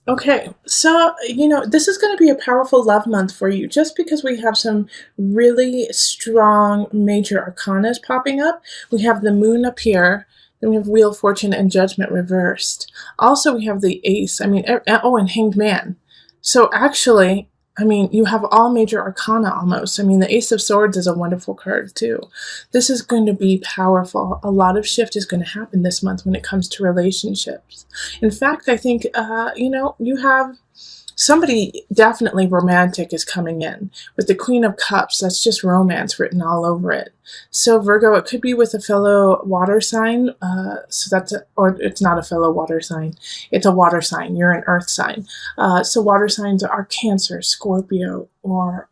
Okay, so, this is going to be a powerful love month for you just because we have some really strong major arcanas popping up. We have the moon up here, then we have Wheel of Fortune and Judgment reversed. Also, we have the Ace, and Hanged Man. So, actually, you have all major arcana almost. The Ace of Swords is a wonderful card too. This is going to be powerful. A lot of shift is going to happen this month when it comes to relationships. In fact, I think, you have somebody definitely romantic is coming in. With the Queen of Cups, that's just romance written all over it. So Virgo, it could be with a fellow water sign. Or it's not a fellow water sign. It's a water sign. You're an earth sign. So water signs are Cancer, Scorpio, or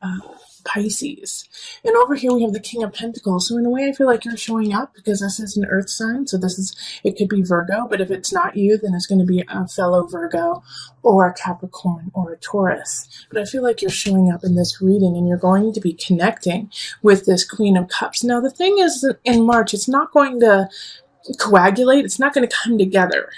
Pisces. And over here we have the King of Pentacles. So in a way I feel like you're showing up because this is an earth sign. So it could be Virgo, but if it's not you, then it's going to be a fellow Virgo or a Capricorn or a Taurus. But I feel like you're showing up in this reading and you're going to be connecting with this Queen of Cups. Now the thing is that in March, it's not going to coagulate. It's not going to come together.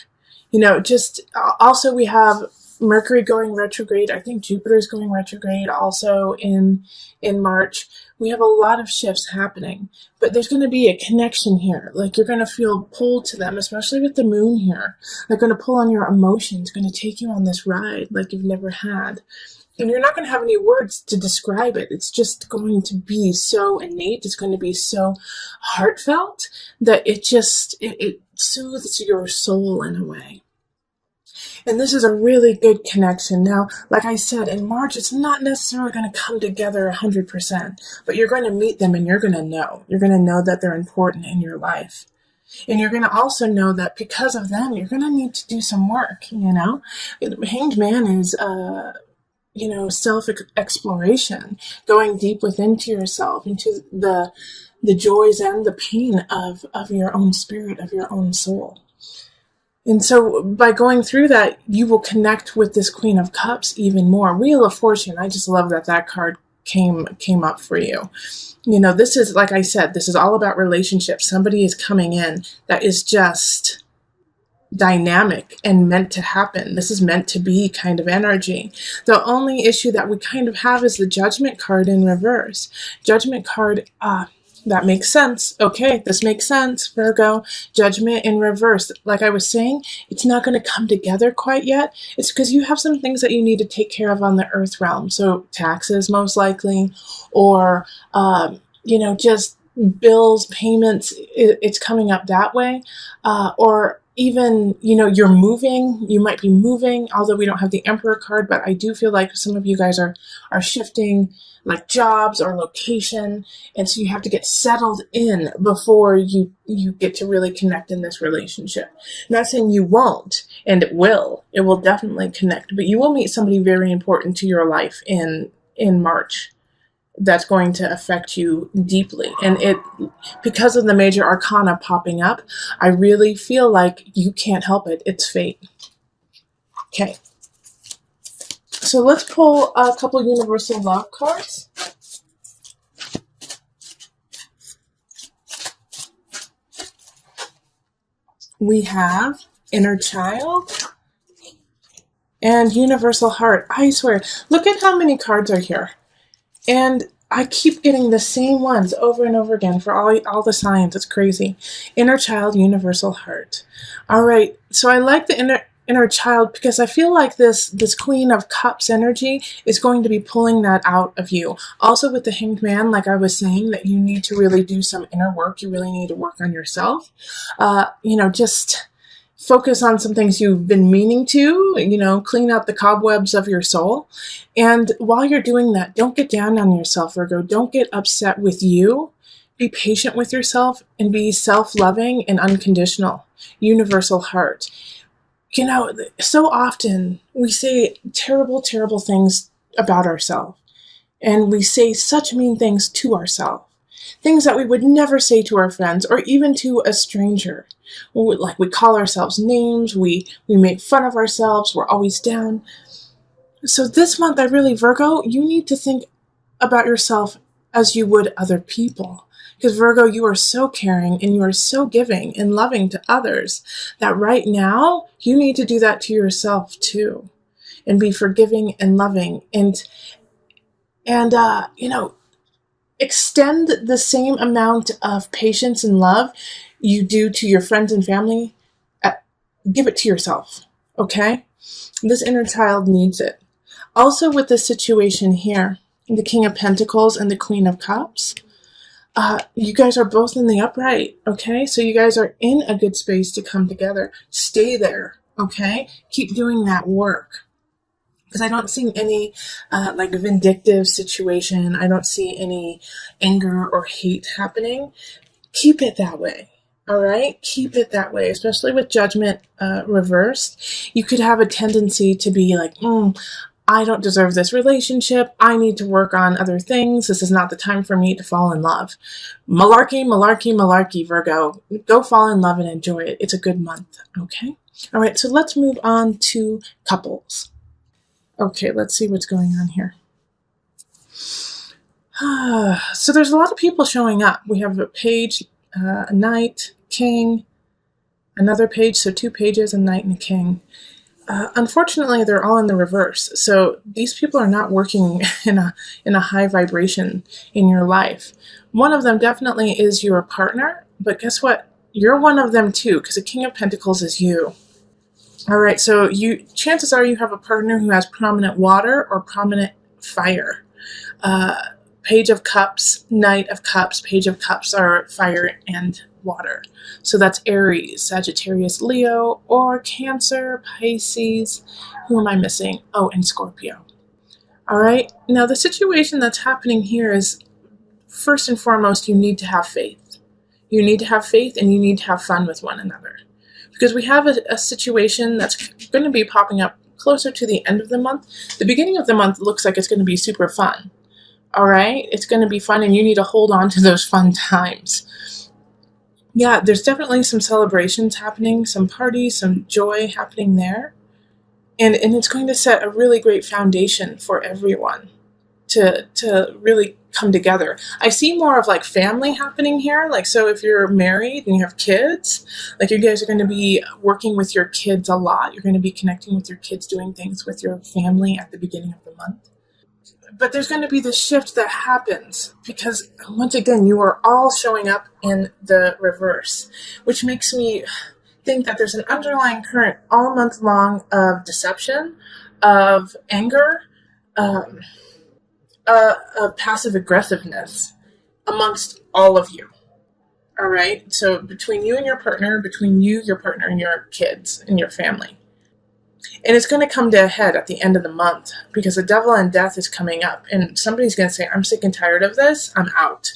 Also we have Mercury going retrograde. I think Jupiter's going retrograde also in March. We have a lot of shifts happening, but there's going to be a connection here. Like you're going to feel pulled to them, especially with the moon here. They're going to pull on your emotions, going to take you on this ride like you've never had. And you're not going to have any words to describe it. It's just going to be so innate. It's going to be so heartfelt that it soothes your soul in a way. And this is a really good connection. Now, like I said, in March, it's not necessarily going to come together 100%, but you're going to meet them and you're going to know. You're going to know that they're important in your life. And you're going to also know that because of them, you're going to need to do some work, Hanged Man is, self-exploration, going deep within to yourself, into the joys and the pain of your own spirit, of your own soul. And so by going through that, you will connect with this Queen of Cups even more. Wheel of Fortune, I just love that card came up for you. This is, like I said, this is all about relationships. Somebody is coming in that is just dynamic and meant to happen. This is meant to be kind of energy. The only issue that we kind of have is the Judgment card in reverse. Judgment card, that makes sense. Okay, this makes sense, Virgo. Judgment in reverse. Like I was saying, it's not going to come together quite yet. It's because you have some things that you need to take care of on the earth realm. So taxes, most likely, or, just bills, payments. It's coming up that way. Or even, you're moving. You might be moving, although we don't have the Emperor card, but I do feel like some of you guys are shifting, like jobs or location, and so you have to get settled in before you get to really connect in this relationship. I'm not saying you won't, and it will definitely connect, but you will meet somebody very important to your life in March that's going to affect you deeply. And because of the major arcana popping up, I really feel like you can't help it. It's fate. Okay. So let's pull a couple universal love cards. We have Inner Child and Universal Heart. I swear, look at how many cards are here. And I keep getting the same ones over and over again for all the signs. It's crazy. Inner Child, Universal Heart. All right, so I like the inner child because I feel like this Queen of Cups energy is going to be pulling that out of you. Also with the Hanged Man, like I was saying, that you need to really do some inner work. You really need to work on yourself. Just focus on some things you've been meaning to, clean out the cobwebs of your soul. And while you're doing that, don't get down on yourself, Virgo. Don't get upset with you. Be patient with yourself and be self-loving and unconditional. Universal Heart. So often we say terrible, terrible things about ourselves, and we say such mean things to ourselves, things that we would never say to our friends or even to a stranger. Like we call ourselves names, we make fun of ourselves, we're always down. So this month, Virgo, you need to think about yourself as you would other people. Because Virgo, you are so caring and you are so giving and loving to others that right now you need to do that to yourself too. and be forgiving and loving, and extend the same amount of patience and love you do to your friends and family. Give it to yourself, okay? This inner child needs it. Also, with this situation here, the King of Pentacles and the Queen of Cups, you guys are both in the upright, okay? So you guys are in a good space to come together. Stay there, okay? Keep doing that work. Because I don't see any vindictive situation. I don't see any anger or hate happening. Keep it that way. All right? Keep it that way, especially with judgment reversed. You could have a tendency to be like, I don't deserve this relationship. I need to work on other things. This is not the time for me to fall in love. Malarkey, malarkey, malarkey, Virgo. Go fall in love and enjoy it. It's a good month, okay? All right, so let's move on to couples. Okay, let's see what's going on here. So there's a lot of people showing up. We have a page, a knight, king, another page, so 2 pages, a knight and a king. Unfortunately, they're all in the reverse. So these people are not working in a high vibration in your life. One of them definitely is your partner, but guess what? You're one of them too, because the King of Pentacles is you. All right, so chances are you have a partner who has prominent water or prominent fire. Page of Cups, Knight of Cups, Page of Cups are fire and water. So that's Aries, Sagittarius, Leo, or Cancer, Pisces. Who am I missing? Oh, and Scorpio. All right. Now, the situation that's happening here is, first and foremost, you need to have faith. You need to have faith and you need to have fun with one another. Because we have a situation that's going to be popping up closer to the end of the month. The beginning of the month looks like it's going to be super fun. All right? It's going to be fun, and you need to hold on to those fun times. Yeah, there's definitely some celebrations happening, some parties, some joy happening there. And it's going to set a really great foundation for everyone to really come together. I see more of like family happening here. Like, so if you're married and you have kids, like you guys are going to be working with your kids a lot. You're going to be connecting with your kids, doing things with your family at the beginning of the month. But there's going to be this shift that happens because, once again, you are all showing up in the reverse, which makes me think that there's an underlying current all month long of deception, of anger, of passive aggressiveness amongst all of you. All right? So between you and your partner, between you, your partner, and your kids and your family. And it's going to come to a head at the end of the month because the Devil and Death is coming up. And somebody's going to say, I'm sick and tired of this. I'm out.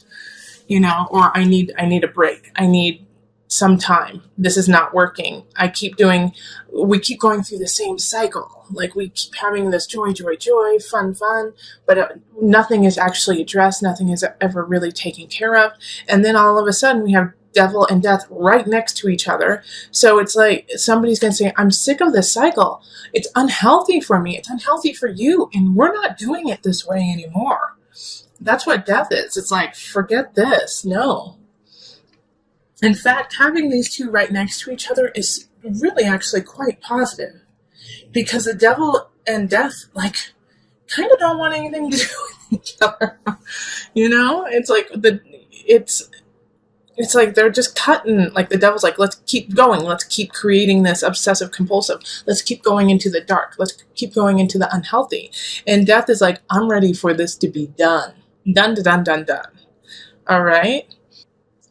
Or I need a break. I need some time. This is not working. We keep going through the same cycle. Like we keep having this joy, fun, but nothing is actually addressed. Nothing is ever really taken care of. And then all of a sudden we have Devil and Death right next to each other. So it's like somebody's going to say, I'm sick of this cycle. It's unhealthy for me. It's unhealthy for you. And we're not doing it this way anymore. That's what Death is. It's like, forget this. No. In fact, having these two right next to each other is really actually quite positive because the Devil and Death, like, kind of don't want anything to do with each other. It's like they're just cutting, like the Devil's like, let's keep going. Let's keep creating this obsessive compulsive. Let's keep going into the dark. Let's keep going into the unhealthy. And Death is like, I'm ready for this to be done. Done. All right?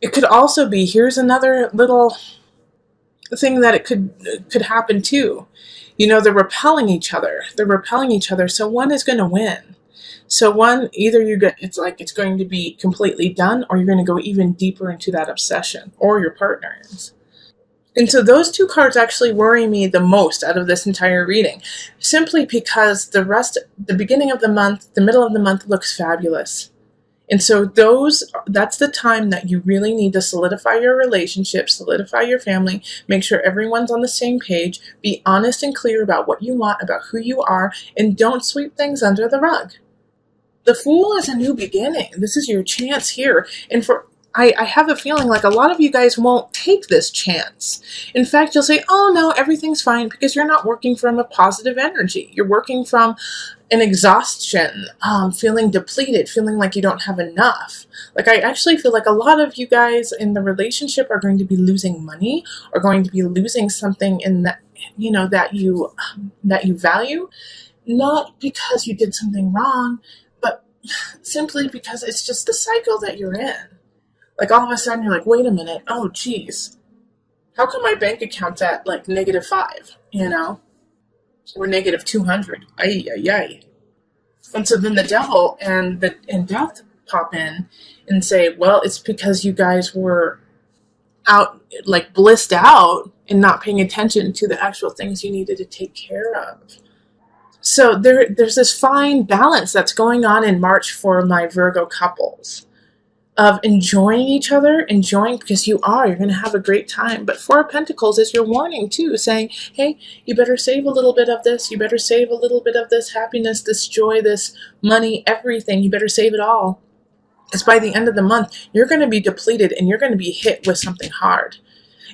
It could also be, here's another little thing that it could happen too. They're repelling each other. So one is going to win. So one, either it's going to be completely done, or you're going to go even deeper into that obsession, or your partner is. And so those two cards actually worry me the most out of this entire reading, simply because the beginning of the month, the middle of the month looks fabulous. And so that's the time that you really need to solidify your relationship, solidify your family, make sure everyone's on the same page, be honest and clear about what you want, about who you are, and don't sweep things under the rug. The Fool is a new beginning. This is your chance here. And I have a feeling like a lot of you guys won't take this chance. In fact, you'll say, oh no, everything's fine, because you're not working from a positive energy. You're working from an exhaustion, feeling depleted, feeling like you don't have enough. Like, I actually feel like a lot of you guys in the relationship are going to be losing money, or going to be losing something in that, that you value, not because you did something wrong, but simply because it's just the cycle that you're in. Like, all of a sudden you're like, wait a minute, oh geez, how come my bank account's at like -5, or -200? Ay, ay, ay. And so then the devil and death pop in and say, well, it's because you guys were out, like blissed out, and not paying attention to the actual things you needed to take care of. So there's this fine balance that's going on in March for my Virgo couples, of enjoying each other, because you're going to have a great time. But Four of Pentacles is your warning too, saying, hey, you better save a little bit of this. You better save a little bit of this happiness, this joy, this money, everything. You better save it all. Because by the end of the month, you're going to be depleted, and you're going to be hit with something hard.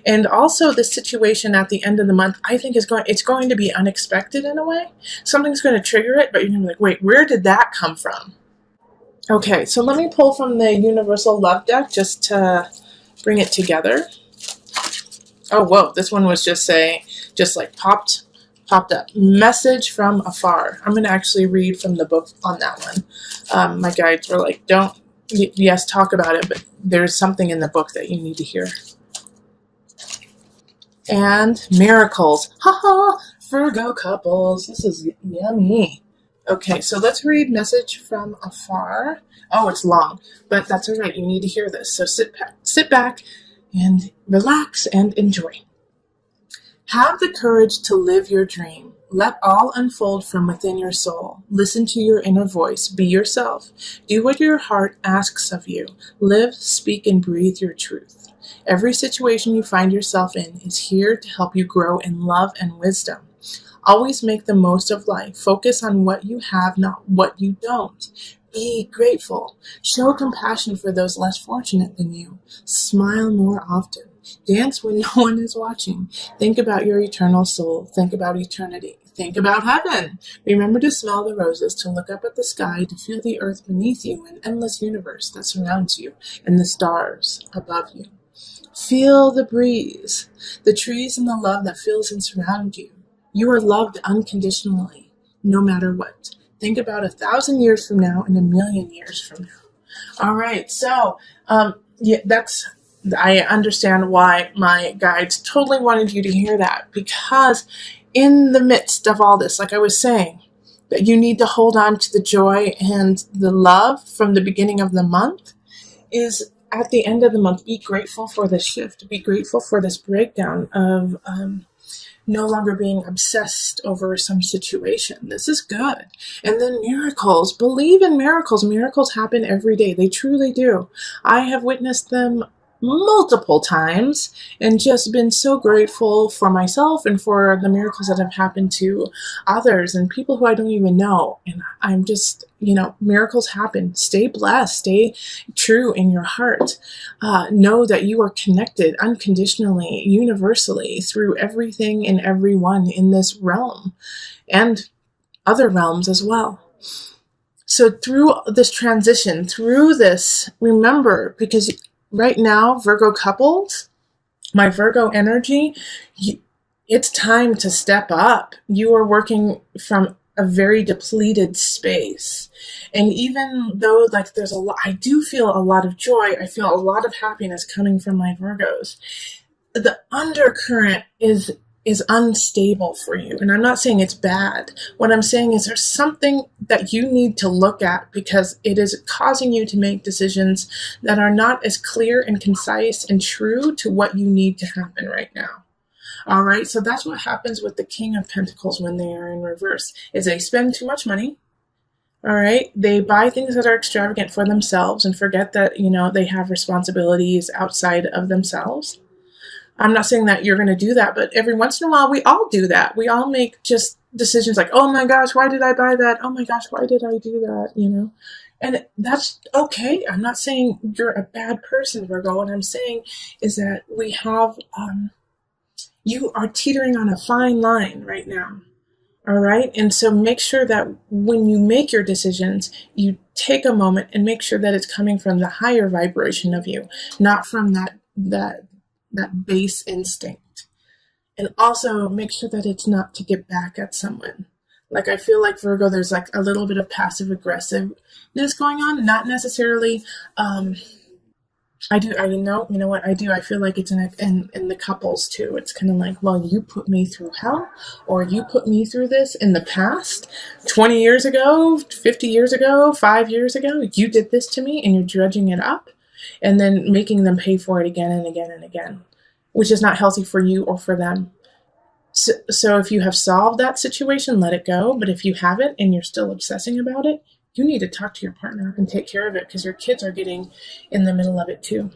And also, this situation at the end of the month, I think it's going to be unexpected in a way. Something's going to trigger it, but you're going to be like, wait, where did that come from? Okay, so let me pull from the Universal Love deck just to bring it together. Oh, whoa, this one was just like popped up. Message from afar. I'm going to actually read from the book on that one. My guides were like, yes, talk about it, but there's something in the book that you need to hear. And miracles. Haha, Virgo couples. This is yummy. Okay, so let's read Message from Afar. Oh, it's long, but that's all right. You need to hear this. So sit back and relax and enjoy. Have the courage to live your dream. Let all unfold from within your soul. Listen to your inner voice. Be yourself. Do what your heart asks of you. Live, speak, and breathe your truth. Every situation you find yourself in is here to help you grow in love and wisdom. Always make the most of life. Focus on what you have, not what you don't. Be grateful. Show compassion for those less fortunate than you. Smile more often. Dance when no one is watching. Think about your eternal soul. Think about eternity. Think about heaven. Remember to smell the roses, to look up at the sky, to feel the earth beneath you, an endless universe that surrounds you, and the stars above you. Feel the breeze, the trees, and the love that fills and surrounds you. You are loved unconditionally, no matter what. Think about 1,000 years from now and 1,000,000 years from now. All right, so I understand why my guides totally wanted you to hear that, because in the midst of all this, like I was saying, that you need to hold on to the joy and the love from the beginning of the month, is at the end of the month, be grateful for this shift. Be grateful for this breakdown of no longer being obsessed over some situation. This is good. And then miracles. Believe in miracles. Miracles happen every day. They truly do. I have witnessed them multiple times and just been so grateful for myself and for the miracles that have happened to others and people who I don't even know. And I'm just, miracles happen. Stay blessed. Stay true in your heart. Know that you are connected unconditionally, universally, through everything and everyone in this realm and other realms as well. So through this transition, through this, remember, because right now, Virgo couples, my Virgo energy, it's time to step up. You are working from a very depleted space. And even though there's a lot, I do feel a lot of joy. I feel a lot of happiness coming from my Virgos. The undercurrent is unstable for you. And I'm not saying it's bad. What I'm saying is there's something that you need to look at, because it is causing you to make decisions that are not as clear and concise and true to what you need to happen right now. All right. So that's what happens with the King of Pentacles when they are in reverse, is they spend too much money. All right. They buy things that are extravagant for themselves and forget that, they have responsibilities outside of themselves. I'm not saying that you're going to do that, but every once in a while, we all do that. We all make just decisions like, oh my gosh, why did I buy that? Oh my gosh, why did I do that? And that's okay. I'm not saying you're a bad person, Virgo. What I'm saying is that you are teetering on a fine line right now. All right. And so make sure that when you make your decisions, you take a moment and make sure that it's coming from the higher vibration of you, not from that base instinct. And also make sure that it's not to get back at someone. Like, I feel like Virgo, there's like a little bit of passive aggressiveness going on, not necessarily, you know what I do. I feel like it's in the couples too. It's kind of like, well, you put me through hell, or you put me through this in the past, 20 years ago, 50 years ago, 5 years ago. You did this to me, and you're dredging it up, and then making them pay for it again and again and again, which is not healthy for you or for them. So if you have solved that situation, let it go. But if you haven't and you're still obsessing about it, you need to talk to your partner and take care of it, because your kids are getting in the middle of it too.